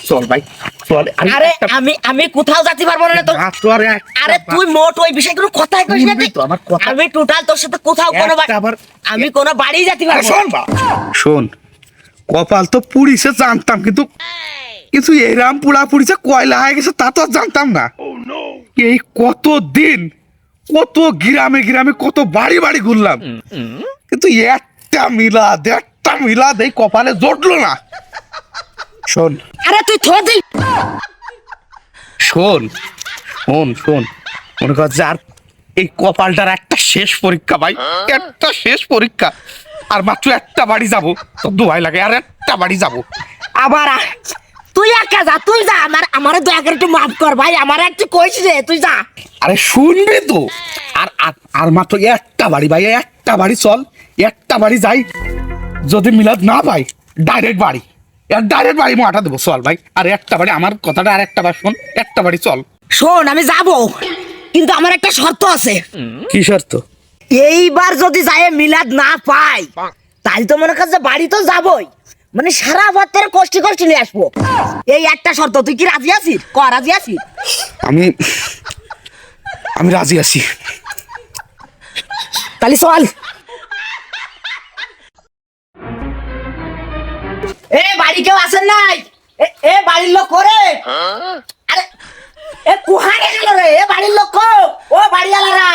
চল ভাই চল। আরে আমি কোথাও যেতে পারবো না তো। আরে তুই মোট ওই বিষয়গুলো কথাই কইস না তো আমার কথা। আমি টোটাল তোর সাথে কোথাও কোনো আমি কোনো বাড়ি যেতে পারবো শোন শোন, কপাল তো পুড়িছে জানতাম, কিন্তু কিছু এরাম পুড়া পুড়িছে কয়লা হয়ে গেছে তা তো আর জানতাম না। এই কত দিন কত গ্রামে গ্রামে কত বাড়ি বাড়ি ঘুরলাম, কিন্তু একটা মিলাদ এই কপালে জুটলো না। শোন আরে তুই থোদি শোন শোন শোন, মনে কর যার এই কপালটার একটা শেষ পরীক্ষা ভাই, একটা শেষ পরীক্ষা। আর মাত্র একটা বাড়ি যাবো, তো দোয়াই লাগে আর একটা বাড়ি যাবো। আবার তুই একা যা, তুই যা, আমারে দয়া করে একটু মাফ কর ভাই, আমার একটু কইস রে, তুই যা। আরে শুনবি তো, আর আর আর মাত্র একটা বাড়ি ভাই, একটা বাড়ি চল, একটা বাড়ি যাই। যদি মিলাদ না পাই ডাইরেক্ট বাড়ি, ডাইরেক্ট বাড়ি মাটা দেবো চল ভাই। আর একটা বাড়ি, আমার কথাটা আর একটা বার শোন, একটা বাড়ি চল। শোন আমি যাবো, কিন্তু আমার একটা শর্ত আছে। কি শর্ত? এইবার যদি যায় মিলাদ না পাই, তাহলে তো মনে কাছে বাড়ি তো যাবই, মানে সারা বছর কষ্ট কষ্ট নিয়ে আসবো। এই একটা শর্ত, তুই কি রাজি আছিস? ক রাজি আছিস? আমি আমি রাজি আছি। তাহলে চল। এ বাড়ি কেউ আসেন নাই? এ বাড়ির লোক করে, আরে এ কুহানে গেল রে, এ বাড়ির লোক কো, ও বাড়িওয়ালারা।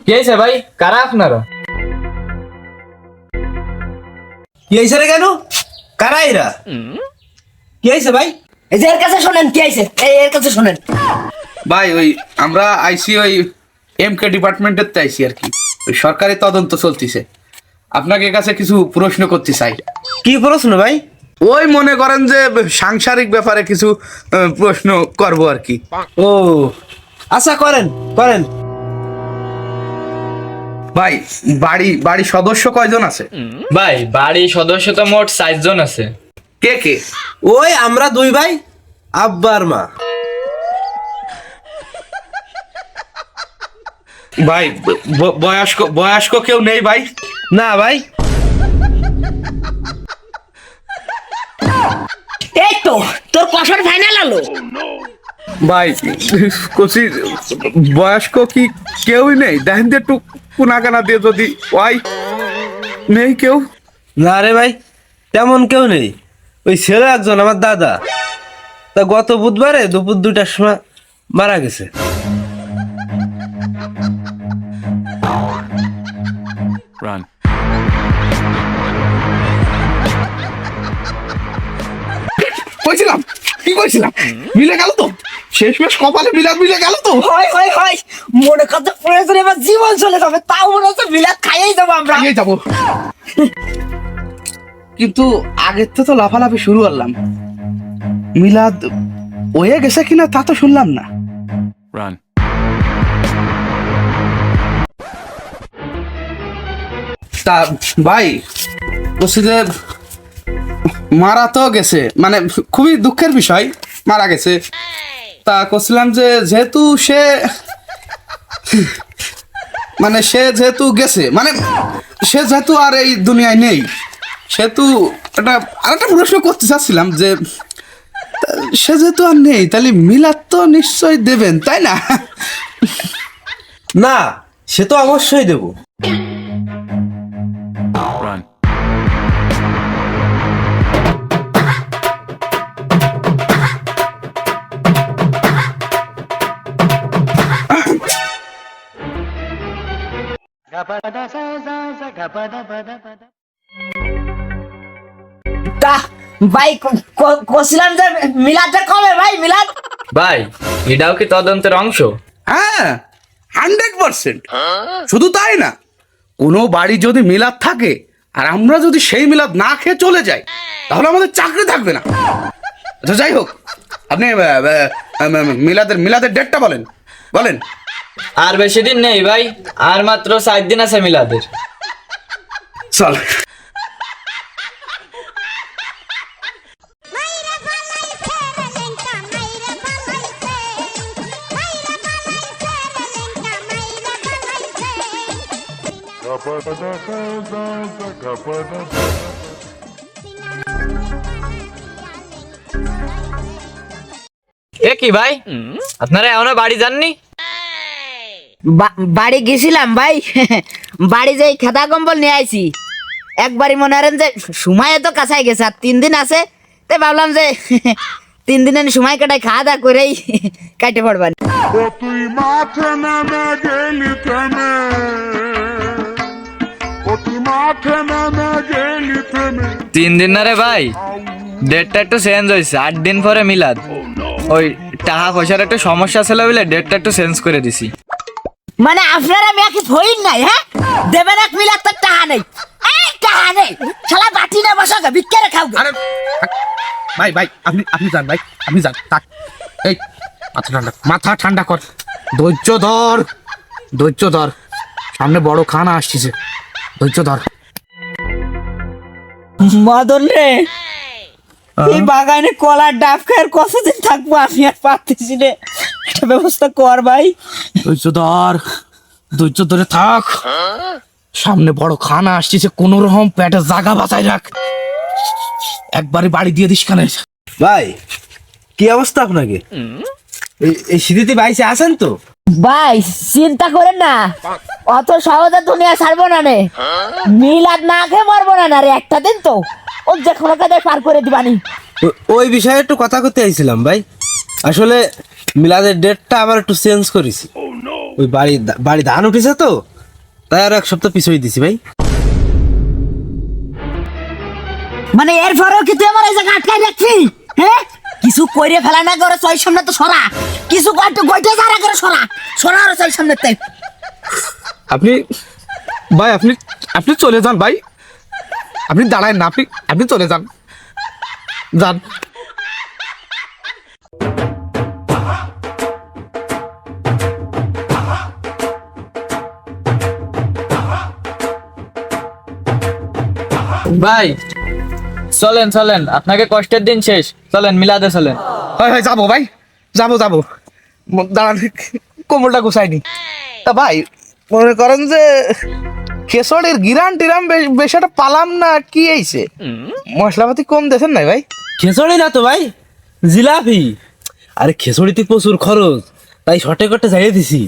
কি হয়েছে ভাই, কারা আপনারা? কি হয়েছে রে? কেন কারা এরা? কি হয়েছে ভাই? এই যে এর কাছে শোনেন কি হয়েছে, এর কাছে শোনেন। ভাই ওই আমরা আইসি ওই এমকে ডিপার্টমেন্টের তো আইসি আর কি, ওই সরকারি তদন্ত চলতিছে। আপনাকে কাছে কিছু প্রশ্ন করতে চাই। কি প্রশ্ন ভাই? ওই মনে করেন যে সাংসারিক ব্যাপারে কিছু প্রশ্ন করব আর কি। ও আচ্ছা, করেন করেন। ভাই বাড়ি সদস্য কয়জন আছে? ভাই বাড়ির সদস্য তো মোট 4 জন আছে। কে কে? ওই আমরা দুই ভাই, আব্বার মা। ভাই বয়স্ক কেউ নেই ভাই? না ভাই। এই তো তোর কসর ফাইনাল হলো। ভাই কচি বয়স্ক কি কেউই নেই? দেখেন যে একটু কুনাকানা দিয়ে যদি ওই নেই কেউ। না রে ভাই, তেমন কেউ নেই। ওই ছিল একজন আমার দাদা, তা গত বুধবারে দুপুর 2টার সময় মারা গেছে। কইছিলাম কি কইছিলাম, মিলে গেল তো, শেষমেশ কপালে মিলে গেল তো। হয় হয় হয়, মনে করতে প্রয়োজন এবার জীবন চলে যাবে, তাও মনে হচ্ছে মিলাদ খাইয়েই যাবো আমরা। নিয়ে যাবো, কিন্তু আগের তো লাফালাফি শুরু করলাম, মিলাদ হয়ে গেছে কিনা তা তো শুনলাম না। তা ভাই বলছি যে মারা তো গেছে, মানে খুবই দুঃখের বিষয়, মারা গেছে। তা করছিলাম যে যেহেতু সে মানে সে যেহেতু গেছে, মানে সে যেহেতু আর এই দুনিয়ায় নেই, সেহেতু আরেকটা প্রশ্ন করতে চাচ্ছিলাম যে সে যেহেতু আর নেই, তাহলে মিলাদ তো নিশ্চয়ই দেবেন, তাই না? না, সে তো অবশ্যই দেব। তা ভাই কছিলাম যে মিলাদটা কবে ভাই? মিলাদ ভাই এটাও কি তদন্তের অংশ? হ্যাঁ 100%। শুধু তাই না, কোনো বাড়ি যদি মিলাদ থাকে আর আমরা যদি সেই মিলাদ না খেয়ে চলে যাই, তাহলে আমাদের চাকরি থাকবে না। আচ্ছা যাই হোক, আপনি মিলাদের ডেটটা বলেন। আর বেশি দিন নেই ভাই, আর মাত্র 4 দিন আছে মিলাদের। চল। এ কি ভাই, আপনারা এখনো বাড়ি যাননি? বাড়ি গেছিলাম ভাই। বাড়ি যে খেতা কম্বল নিয়ে আইছি, একবারই মনে করেন যে সময় তো কাছাই গেছে, আর 3 দিন আছে, তাই ভাবলাম যে 3 দিনের সময় কাটাই খাওয়া দাওয়া করেই কাটে পড়বেন। তুই মাঠে নেমে গেলি থেমে, তুই মাঠে নেমে গেলি থেমে। 3 দিন না রে ভাই, ডেটটা একটু চেঞ্জ হয়েছে, 8 দিন পরে মিলাদ। ওই টাকা পয়সার একটু সমস্যা ছিল বলে ডেটটা একটু চেঞ্জ করে দিছি। মানে আপনারা মেয়েকে থইন নাই, হ্যাঁ? দেবেন এক মিলাদ তো টাকা নেই, এই টাকা নেই, শালা বাটি না বসা ভিক্ষারে খাও। আরে ভাই ভাই, আপনি আপনি যান ভাই, আপনি যান। থাক, এই মাথা ঠান্ডা কর, ধৈর্য ধর, ধৈর্য ধর, সামনে বড় খানা আসছে, ধৈর্য ধর। মদন রে, এই বাগানে কলার ডাব খায় কতদিন থাকবো আমি, আর পারতেছি রে, একটা ব্যবস্থা কর ভাই। ধৈর্য ধর, ধৈর্য ধরে থাক, সামনে বড় খানা আসছে, কোন রকম পেটে জায়গা বাঁচাই রাখ, একবারে বাড়ি দিয়ে দিস কানে। ভাই কি অবস্থা আপনাকে? এই শীতে বাইসে আছেন তো? ভাই চিন্তা করেন না, অত সহজে দুনিয়া ছাড়বো না রে, মিলাদ না খেয়ে মরবো না রে, একটা দিন তো ও যে কোনো কাজে পার করে দিবানি। ওই বিষয়ে একটু কথা করতে আইছিলাম ভাই। আসলে মিলাদের ডেটটা আবার একটু চেঞ্জ করেছি। ওই বাড়ি ধান উঠেছে তো, তাই আর 1 সপ্তাহ পিছিয়ে দিছি ভাই। মানে এরপরেও কি তুই আমার এই জায়গা আটকাই রাখছি? হ্যাঁ, কিছু কইরে ফেলা না করে চয়ের সামনে তো সরা, কিছু করতে গইতে যারা করে সরা, সরা আর চয়ের সামনে তে। আপনি ভাই, আপনি আপনি চলে যান ভাই, আপনি দাঁড়ায় না, আপনি চলে যান, যান। ভাই চলেন চলেন, আপনাকে কষ্টের দিন শেষ, চলেন মিলাদে চলেন। হয় হয়, যাবো ভাই, যাবো যাবো, দাঁড়ান, কোমরটা গুছাইনি। তা ভাই মনে করেন যে খেসড়ের গিরান টিরাম বেশ একটা পালাম না, কি হয়েছে? মশলাপাতি কম দেন নাই ভাই? খেসড়ি না তো ভাই, জিলাপি। আরে খেসড়িতে প্রচুর খরচ, তাই শর্টে করতে যাইয়ে দিছি।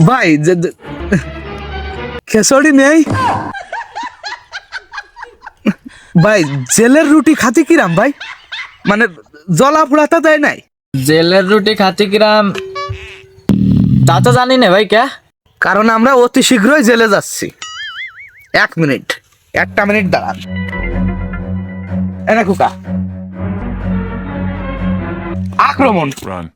ভাই খেসড়ি নেই ভাই, জেলের রুটি খাতি কিরাম ভাই, মানে জলা পোড়াটা দেয় নাই? জেলের রুটি খাতি কিরাম তা তো জানি না ভাই। কে? কারণ আমরা অতি শীঘ্রই জেলে যাচ্ছি। 1 মিনিট, 1টা মিনিট দাঁড়ান। এনে খোকা, আক্রমণ। Run.